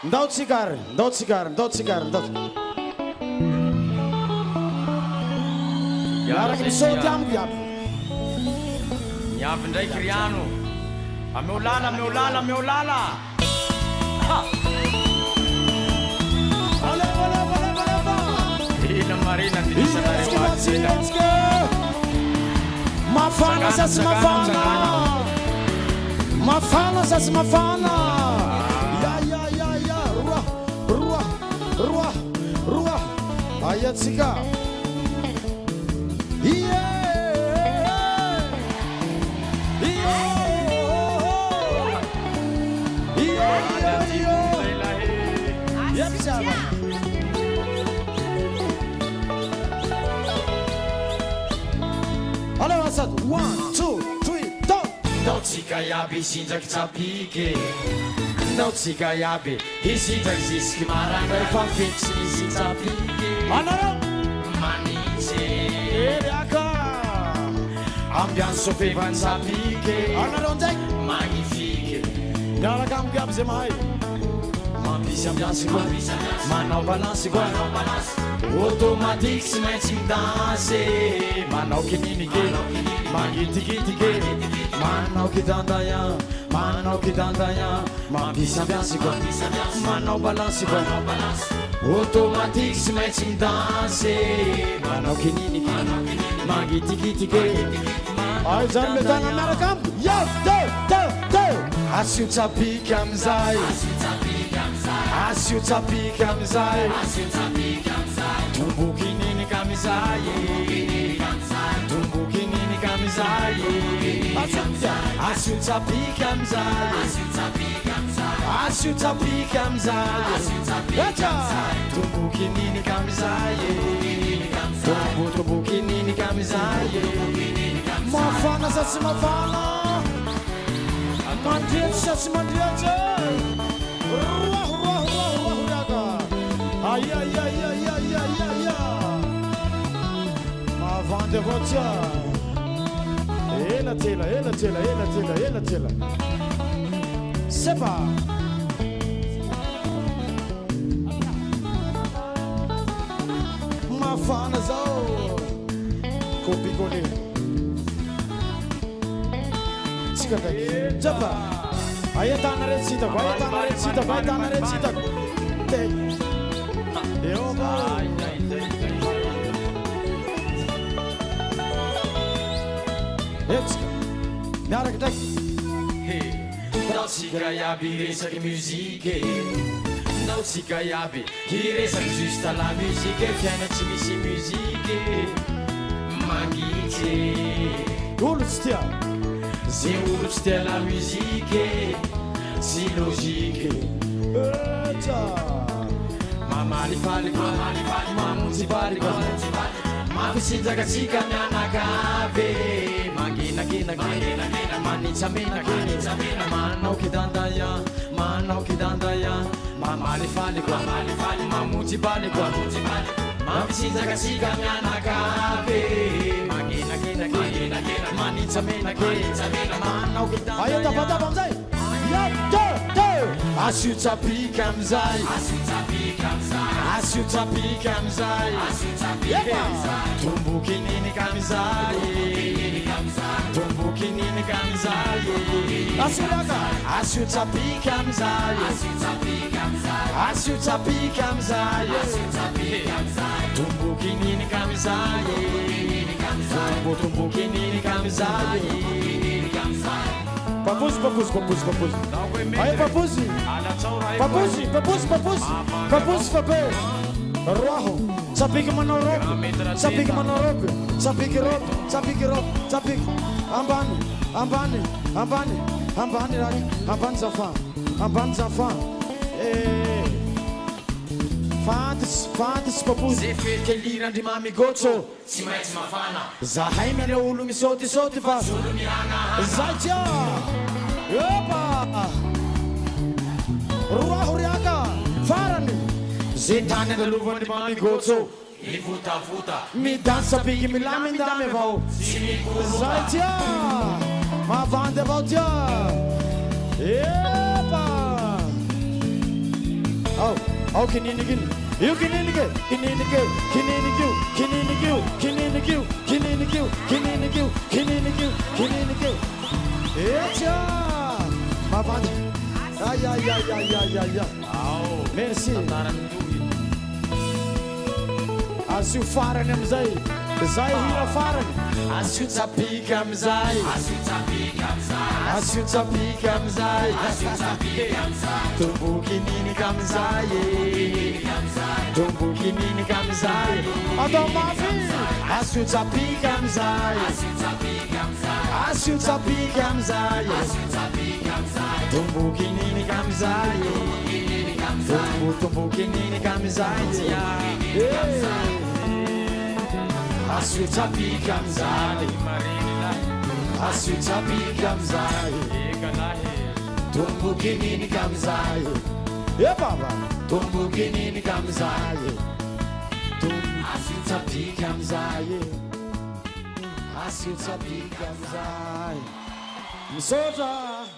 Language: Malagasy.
Ndao tsigary, ndao tsigary, ndao tsigary, ndao. Miaraka misaoty amiko iaby. Miavy ndraiky riano. Ameo lala, ameo lala, ameo lala. Ha! Ina marina Ietsike. Mafana sasy mafana. Mafana sasy mafana. Ya. Roa. Ayatsika. Allez, on s'attend. 1, 2, 3, go! Ndao tsika iaby isindraky tsapike. Ndao tsika iaby isindraky zisiky marandray fa fetsy nisy tsapike. Anareo Manitsy eriaka. ambiany sofevany tsapike. Anareo ndraiky Magnifike miaraka amiko aby zay mahay. mampisy ambiansy koa manao balansy koa automatique sy maintsy midansy manao kininike mangitikitike manao kidandaya mampisy ambiansy koa manao balansy koa automatique sy maintsy midansy manao kininike mangitikitike Ay zany metana miaraka amiko. Yo, te. asio tsapika amizay asio tsapika amizay tomboky ninika amizay tomboky ninika amizay asio tsapika amizay asio tsapika amizay tomboky ninika amizay tomboky ninika amizay Mafana sasy mafana. Mandriatsy sasy mandriatsy. Roa riaka. Ay. Mavandy avao tia. Ela tela. Sepa. Mafana zao. Kopikole. Japa. Ayatana recita. Etska. Miaraka ndraiky. Ndao tsika iaby resaky muzike. Ndao tsika iaby iresaky juste la musique. Fiaina tsy misy muzike mangitsy. Olo tsy tia. Ze olo tsy tia la musique sy logique. Mamalifaly koa mamonjy baly koa mampisinjakatsika mianakavy manginaginaky manitsamenaky manao kidandaya mamalifaly koa mamonjy baly koa mampisinjakatsika mianakavy manginaginaky manitsamenaky manao kidandaya. Ayo tapatapa amizay. Yo, te. Asio tsapika amizay asio tsapika amizay tomboky ninika amizay tomboky ninika amizay asio tsapika amizay asio tsapika amizay tomboky ninika amizay tomboky ninika amizay. Papuzi. Ayo papuzi. Fabe. Roaho. Sapiki manao robe. Sapiki. Ambani raki. Ambani zafan. Fantasy papuzi. Ze fety lirandry mami gotso tsy maintsy mafana Zahay miala olo misaoty fa. olo miana Zay tia. Epa. Roaho riaka. Farany. ze tany andalovany mami gotso mivotavota Midansy sapiky milamindamy avao. tsy mikolo Zay tia. Mavandy avao tia. Epa. Oh, kininigin. You kininigin. Kininigin. Kininigin. Kininigin. Kininigin. Kininigin. Kininigin. Kininigin. Kininigin. Echa. Mavandi. Ay. Merci. Asu faran amzay. Zay hira faran. Asu tapika amzay. Asu tapika amzay. Tumbukinin kamzay. Tumbukinin kamzay. Adomafi. Asu tapika amzay. Asu tapika amzay. Tumbukinin kamzay. Tumbukinin kamzay. Asu tapika amzay. Asu tapika amzay. Tumbukinin kamzay. Yeah, Baba. Tumbukinin kamzay. Asu tapika amzay. Asu tapika amzay. Msoja.